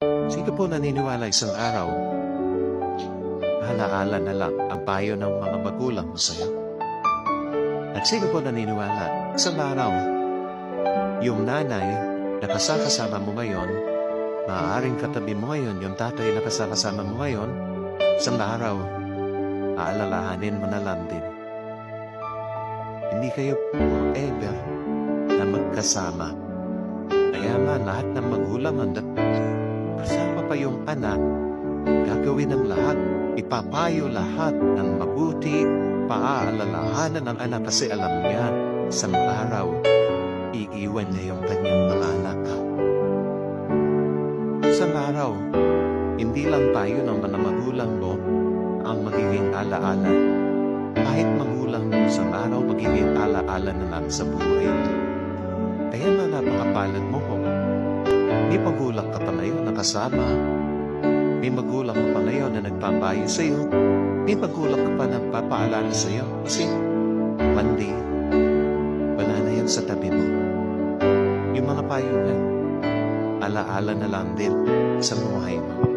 Sino po naniniwala isang araw, alaala na lang ang payo ng mga magulang mo sa'yo? At sino po naniniwala isang araw, yung nanay na kasama mo ngayon, maaaring katabi mo ngayon, yung tatay na kasama mo ngayon, isang araw, aalalahanin mo na lang din. Hindi kayo ever na magkasama. Kaya nga lahat ng magulang ang kasama pa yung anak, gagawin ng lahat, ipapayo lahat ng mabuti, paaalalahanan ng anak kasi alam niya, isang araw, iiwan niya yung kanyang mga anak. Isang araw, hindi lang tayo ng mga magulang mo ang magiging alaala. Kahit magulang mo isang araw, magiging alaala na lang sa buhay mo. Kaya nga napakapalad mo ko. May magulang ka pa ngayon na kasama. May magulang ka pa ngayon na nagpapayo sa iyo. May magulang ka pa na papaalala sa iyo. Kasi one day, wala na yan sa tabi mo. Yung mga payo na, alaala na lang din sa buhay mo.